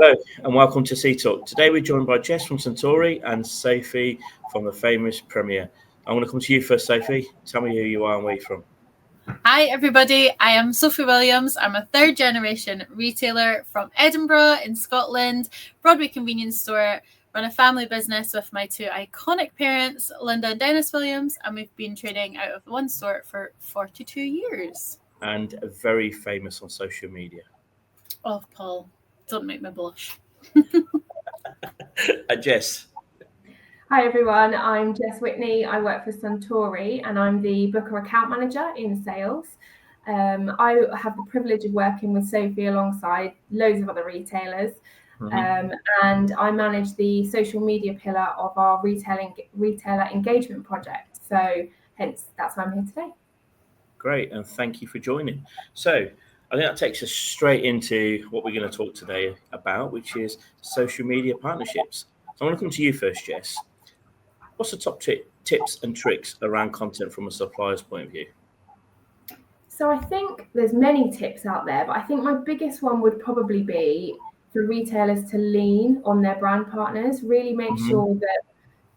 Hello and welcome to Sea Talk. Today we're joined by Jess from Suntory and Sophie from the famous Premier. I'm going to come to you first, Sophie. Tell me who you are and where you're from. Hi everybody, I am Sophie Williams. I'm a third generation retailer from Edinburgh in Scotland, Broadway convenience store, run a family business with my two iconic parents, Linda and Dennis Williams, and we've been trading out of one store for 42 years. And very famous on social media. Oh, Paul, don't make me blush. Jess. Hi everyone, I'm Jess Whitney. I work for Suntory and I'm the Booker account manager in sales. I have the privilege of working with Sophie alongside loads of other retailers, and I manage the social media pillar of our retailer engagement project. So hence that's why I'm here today. Great, and thank you for joining. So I think that takes us straight into what we're going to talk today about, which is social media partnerships. So I want to come to you first, Jess. What's the top tips and tricks around content from a supplier's point of view? So I think there's many tips out there, but I think my biggest one would probably be for retailers to lean on their brand partners, really make sure that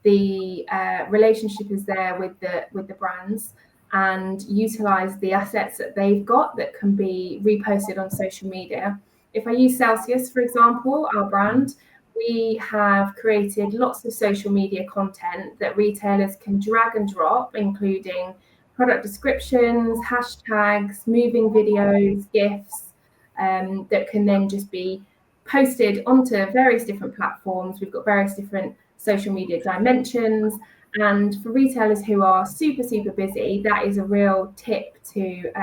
the relationship is there with the brands and utilize the assets that they've got that can be reposted on social media. If I use Celsius, for example, our brand, we have created lots of social media content that retailers can drag and drop, including product descriptions, hashtags, moving videos, GIFs, that can then just be posted onto various different platforms. We've got various different social media dimensions. And for retailers who are super, super busy, that is a real tip to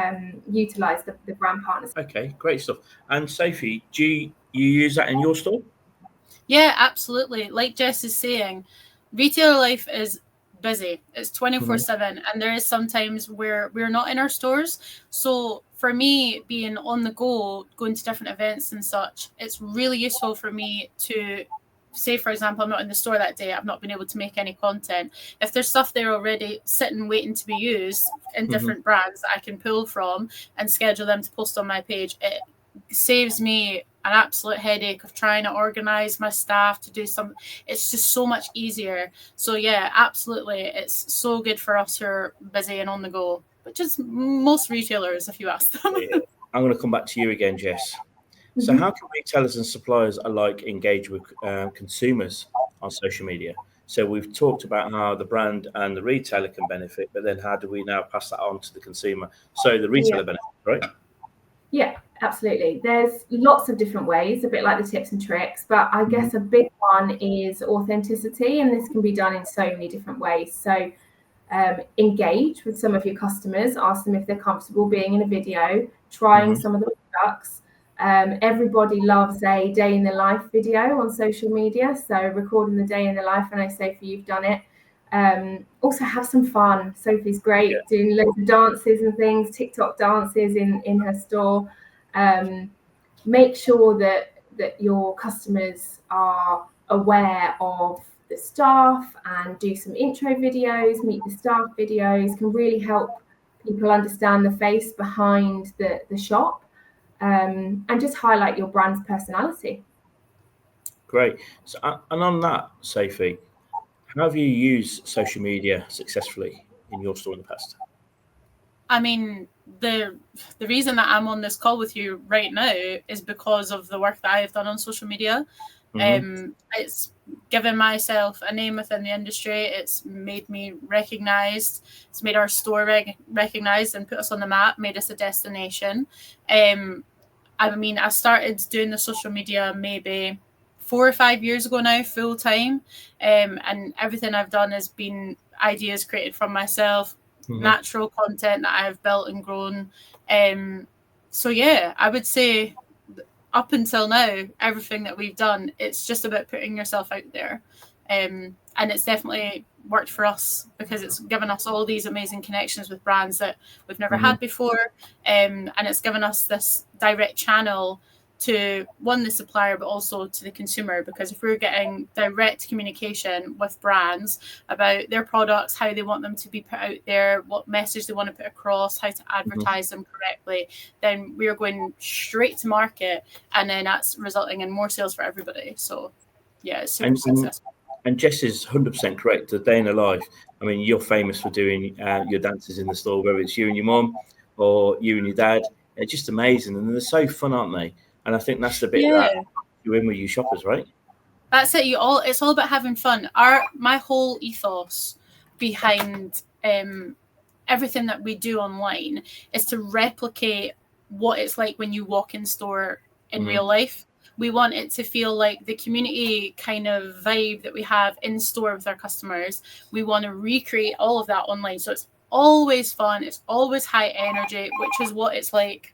utilize the brand partners. Okay, great stuff. And Sophie, do you use that in your store? Yeah, absolutely. Like Jess is saying, retailer life is busy. It's 24/7, and there is sometimes where we're not in our stores. So for me, being on the go, going to different events and such, it's really useful for me to say, for example, I'm not in the store that day, I've not been able to make any content. If there's stuff there already sitting waiting to be used in different brands that I can pull from and schedule them to post on my page, it saves me an absolute headache of trying to organize my staff to do some. It's just so much easier. So yeah, absolutely, it's so good for us who are busy and on the go, which is most retailers if you ask them. I'm going to come back to you again, Jess. So how can retailers and suppliers alike engage with consumers on social media? So we've talked about how the brand and the retailer can benefit, but then how do we now pass that on to the consumer? So the retailer benefits, right? Yeah, absolutely. There's lots of different ways, a bit like the tips and tricks, but I guess a big one is authenticity, and this can be done in so many different ways. So engage with some of your customers, ask them if they're comfortable being in a video, trying some of the products. Everybody loves a day in the life video on social media, so recording the day in the life, and I say for you've done it. Also have some fun. Sophie's great doing loads of dances and things, TikTok dances in her store. Make sure that your customers are aware of the staff and do some intro videos, meet the staff videos, can really help people understand the face behind the shop, and just highlight your brand's personality. Great. So, and on that, Sophie, how have you used social media successfully in your store in the past? I mean, the reason that I'm on this call with you right now is because of the work that I have done on social media. It's given myself a name within the industry. It's made me recognized. It's made our store recognized and put us on the map, made us a destination. I mean, I started doing the social media maybe 4 or 5 years ago now, full time. And everything I've done has been ideas created from myself, natural content that I've built and grown. So yeah, I would say up until now, everything that we've done, it's just about putting yourself out there. And it's definitely worked for us because it's given us all these amazing connections with brands that we've never had before. And it's given us this direct channel to the supplier, but also to the consumer, because if we're getting direct communication with brands about their products, how they want them to be put out there, what message they want to put across, how to advertise them correctly, then we're going straight to market, and then that's resulting in more sales for everybody. So yeah, it's super successful. And Jess is 100% correct. The day in the life. I mean, you're famous for doing your dances in the store, whether it's you and your mom or you and your dad. They're just amazing, and they're so fun, aren't they? And I think that's the bit that you're in with you shoppers, right? That's it. It's all about having fun. My whole ethos behind everything that we do online is to replicate what it's like when you walk in store in real life. We want it to feel like the community kind of vibe that we have in store with our customers. We want to recreate all of that online. So it's always fun. It's always high energy, which is what it's like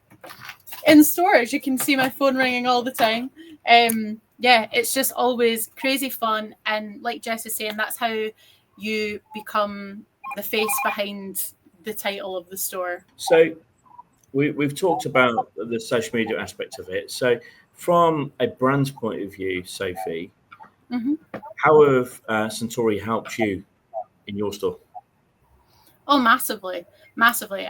in store. As you can see my phone ringing all the time. It's just always crazy fun. And like Jess is saying, that's how you become the face behind the title of the store. So we've talked about the social media aspect of it. So from a brand's point of view, Sophie, how have Suntory helped you in your store? Oh, massively.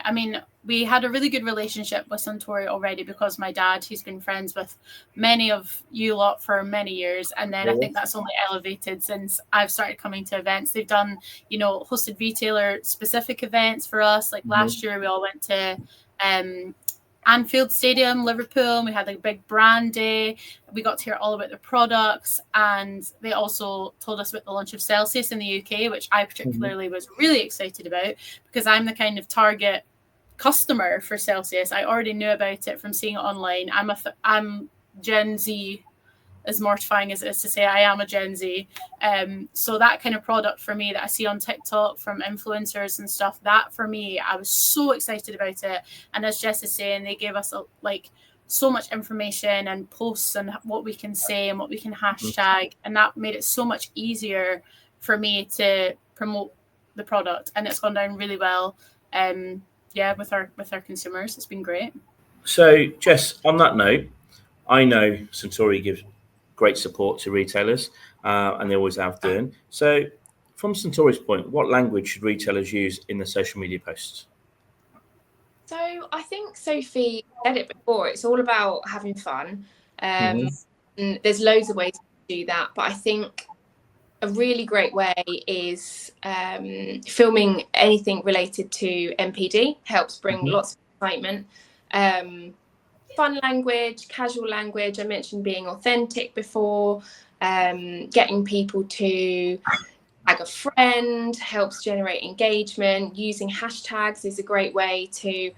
I mean, we had a really good relationship with Suntory already because my dad, he's been friends with many of you lot for many years. And then I think that's only elevated since I've started coming to events. They've done, hosted retailer specific events for us. Like last year, we all went to Anfield Stadium, Liverpool, and we had a big brand day. We got to hear all about the products, and they also told us about the launch of Celsius in the UK, which I particularly was really excited about because I'm the kind of target customer for Celsius. I already knew about it from seeing it online. I'm Gen Z. As mortifying as it is to say, I am a Gen Z. So that kind of product for me that I see on TikTok from influencers and stuff, that for me, I was so excited about it. And as Jess is saying, they gave us so much information and posts and what we can say and what we can hashtag. And that made it so much easier for me to promote the product. And it's gone down really well. With our consumers. It's been great. So Jess, on that note, I know Suntory gives great support to retailers, and they always have done. So from Suntory's point, what language should retailers use in the social media posts? So I think Sophie said it before, it's all about having fun. And there's loads of ways to do that, but I think a really great way is filming anything related to NPD, helps bring lots of excitement. Fun language, casual language. I mentioned being authentic before. Getting people to tag a friend helps generate engagement. Using hashtags is a great way to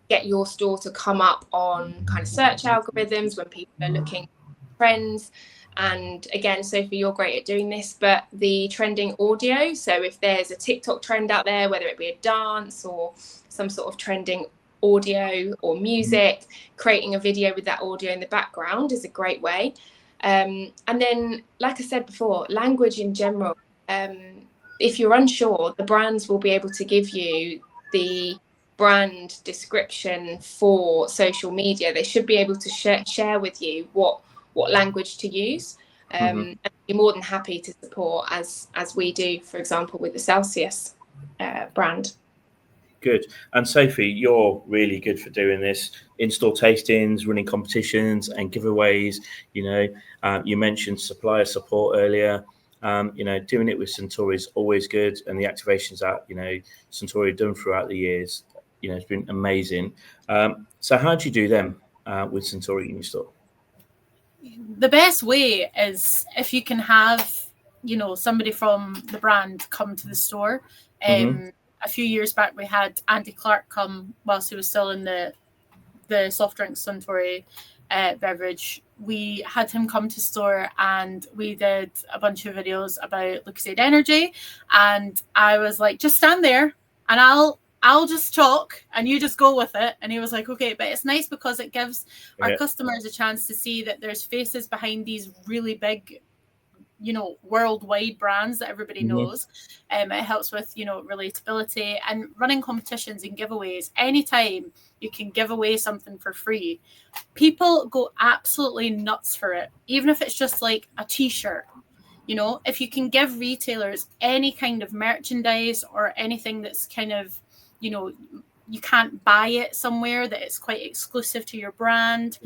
get your store to come up on kind of search algorithms when people are looking for trends. And again, Sophie, you're great at doing this, but the trending audio. So if there's a TikTok trend out there, whether it be a dance or some sort of trending audio or music, creating a video with that audio in the background is a great way. And then, like I said before, language in general. If you're unsure, the brands will be able to give you the brand description for social media. They should be able to share with you what language to use. And be more than happy to support as we do, for example, with the Celsius brand. Good. And Sophie, you're really good for doing this. In-store tastings, running competitions and giveaways. You mentioned supplier support earlier. Doing it with Suntory is always good. And the activations that, Suntory have done throughout the years, it's been amazing. So how do you do them with Suntory in your store? The best way is if you can have, somebody from the brand come to the store. A few years back, we had Andy Clark come whilst he was still in the soft drinks Suntory beverage. We had him come to store and we did a bunch of videos about Lucozade Energy. And I was like, just stand there and I'll just talk and you just go with it. And he was like, okay, but it's nice because it gives our customers a chance to see that there's faces behind these really big, worldwide brands that everybody knows. It helps with, relatability and running competitions and giveaways. Anytime, you can give away something for free, people go absolutely nuts for it, even if it's just like a t-shirt. You know, if you can give retailers any kind of merchandise or anything that's kind of, you know, you can't buy it somewhere, that it's quite exclusive to your brand,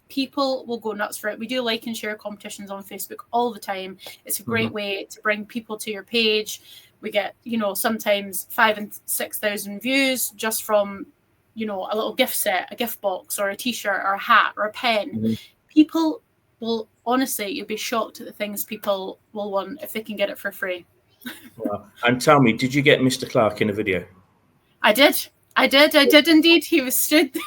people will go nuts for it. We do like and share competitions on Facebook all the time. It's a great way to bring people to your page. We get, you know, sometimes 5,000 and 6,000 views just from, you know, a little gift set, a gift box, or a t-shirt, or a hat, or a pen. People will, honestly, you'll be shocked at the things people will want if they can get it for free. Wow. And tell me, did you get Mr. Clark in a video? I did indeed. He was stood there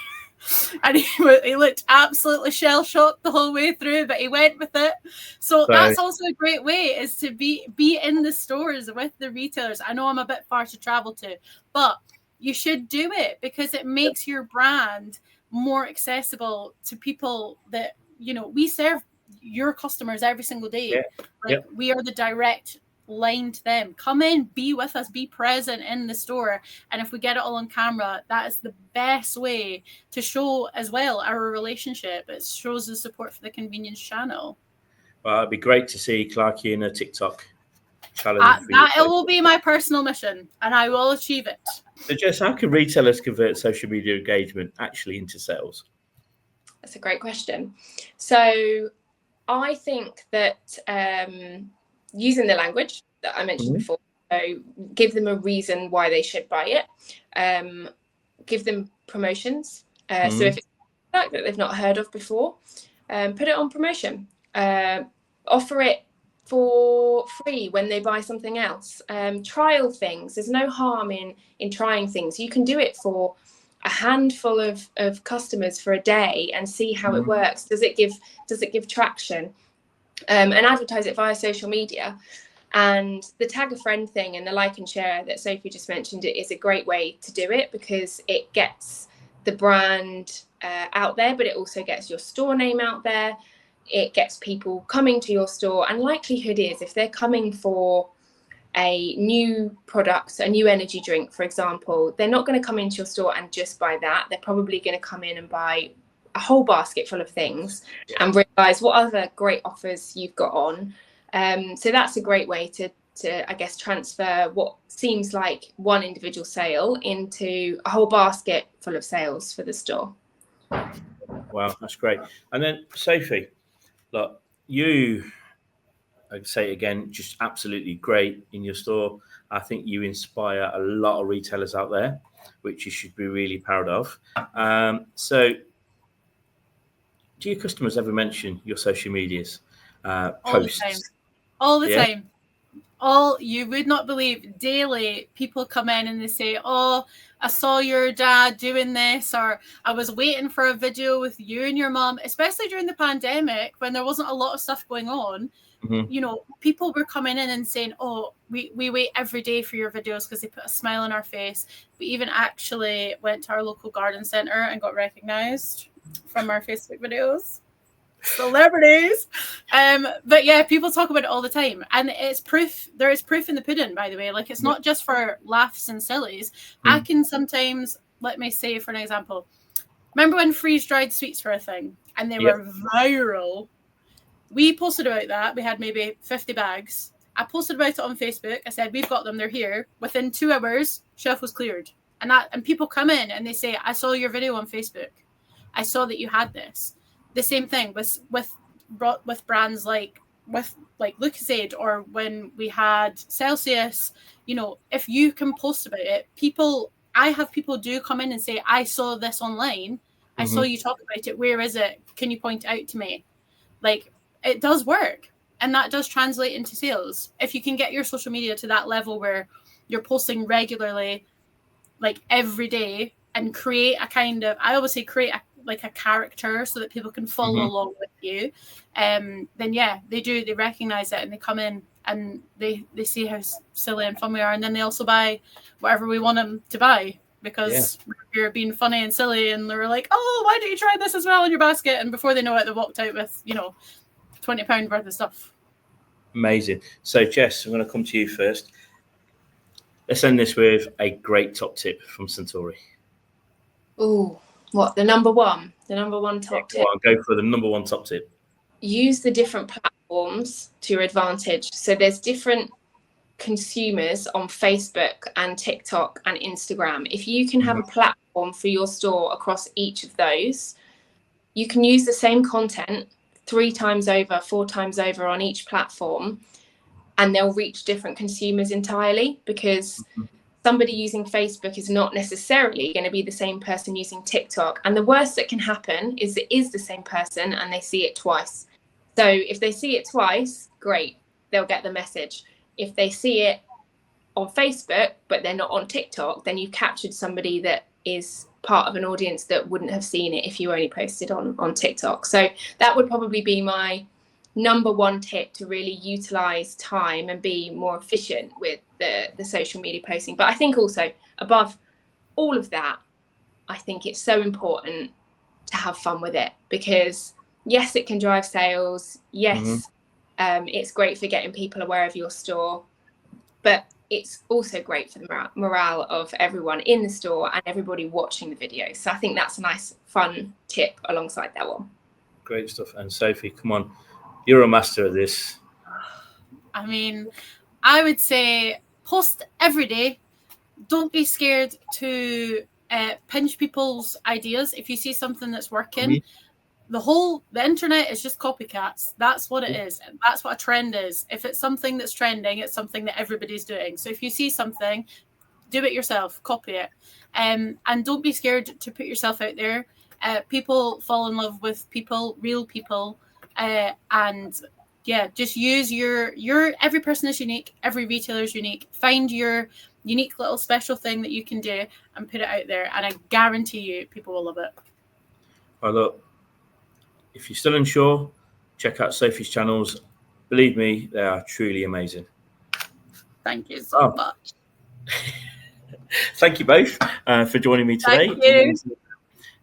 and he looked absolutely shell-shocked the whole way through, but he went with it. So that's also a great way, is to be in the stores with the retailers. I know I'm a bit far to travel to, but you should do it, because it makes your brand more accessible to people that, you know, we serve your customers every single day. We are the direct line to them. Come in, be with us, be present in the store, and if we get it all on camera, that is the best way to show as well our relationship. It shows the support for the convenience channel. Well, it'd be great to see Clarky in a TikTok challenge. That it will be my personal mission, and I will achieve it. So Jess, how can retailers convert social media engagement actually into sales? That's a great question. So I think that using the language that I mentioned before, so give them a reason why they should buy it. Give them promotions. So if it's a product that they've not heard of before, put it on promotion. Offer it for free when they buy something else. Trial things. There's no harm in trying things. You can do it for a handful of customers for a day and see how it works. Does it give traction? And advertise it via social media. And the tag a friend thing and the like and share that Sophie just mentioned, it is a great way to do it, because it gets the brand out there, but it also gets your store name out there. It gets people coming to your store, and likelihood is, if they're coming for a new product, a new energy drink, for example, they're not going to come into your store and just buy that. They're probably going to come in and buy a whole basket full of things and realize what other great offers you've got on. So that's a great way to I guess transfer what seems like one individual sale into a whole basket full of sales for the store. Wow, that's great. And then Sophie, look, you, I'd say again, just absolutely great in your store. I think you inspire a lot of retailers out there, which you should be really proud of. So do your customers ever mention your social medias, posts? All the time. You would not believe, daily people come in and they say, oh, I saw your dad doing this, or I was waiting for a video with you and your mom, especially during the pandemic when there wasn't a lot of stuff going on. You know, people were coming in and saying, oh, we wait every day for your videos because they put a smile on our face. We even actually went to our local garden centre and got recognised from our Facebook videos. Celebrities. But yeah, people talk about it all the time, and it's proof. There is proof in the pudding, by the way. Like, it's not just for laughs and sillies. I can sometimes, let me say for an example, remember when freeze-dried sweets were a thing and they were viral? We posted about that. We had maybe 50 bags. I posted about it on Facebook. I said, we've got them, they're here. Within 2 hours, shelf was cleared. And people come in and they say, I saw your video on Facebook. I saw that you had this. The same thing with brands like Lucozade, or when we had Celsius. You know, if you can post about it, I have people do come in and say, I saw this online. I saw you talk about it. Where is it? Can you point it out to me? Like, it does work, and that does translate into sales. If you can get your social media to that level where you're posting regularly, like every day, and create a kind of, I always say create a character so that people can follow along with you, then yeah, they recognize it and they come in and they see how silly and fun we are, and then they also buy whatever we want them to buy, because you're being funny and silly, and they're like, oh, why don't you try this as well in your basket? And before they know it, they walked out with, you know, £20 worth of stuff. Amazing. So Jess, I'm going to come to you first. Let's end this with a great top tip from Suntory. Oh, what, the number one top tip? Go for the number one top tip. Use the different platforms to your advantage. So there's different consumers on Facebook and TikTok and Instagram. If you can have a platform for your store across each of those, you can use the same content 3 times over, 4 times over on each platform, and they'll reach different consumers entirely, because somebody using Facebook is not necessarily going to be the same person using TikTok. And the worst that can happen is it is the same person and they see it twice. So if they see it twice, great, they'll get the message. If they see it on Facebook, but they're not on TikTok, then you've captured somebody that is part of an audience that wouldn't have seen it if you only posted on TikTok. So that would probably be my number one tip, to really utilize time and be more efficient with the social media posting. But I think also, above all of that, I think it's so important to have fun with it, because yes, it can drive sales. Yes, it's great for getting people aware of your store, but it's also great for the morale of everyone in the store and everybody watching the video. So I think that's a nice, fun tip alongside that one. Great stuff. And Sophie, come on, you're a master of this. I mean, I would say post every day. Don't be scared to pinch people's ideas. If you see something that's working, the internet is just copycats. That's what it is. And that's what a trend is. If it's something that's trending, it's something that everybody's doing. So if you see something, do it yourself, copy it. And don't be scared to put yourself out there. People fall in love with people, real people. And yeah, just use your every person is unique. Every retailer is unique. Find your unique little special thing that you can do and put it out there. And I guarantee you, people will love it. Well, look, if you're still unsure, check out Sophie's channels. Believe me, they are truly amazing. Thank you so much. Thank you both for joining me today. Thank you.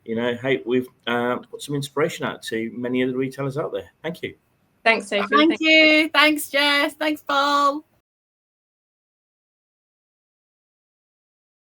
You know, hey, we've put some inspiration out to many of the retailers out there. Thank you. Thanks, Sophie. Thank you. Thanks, Jess. Thanks, Paul.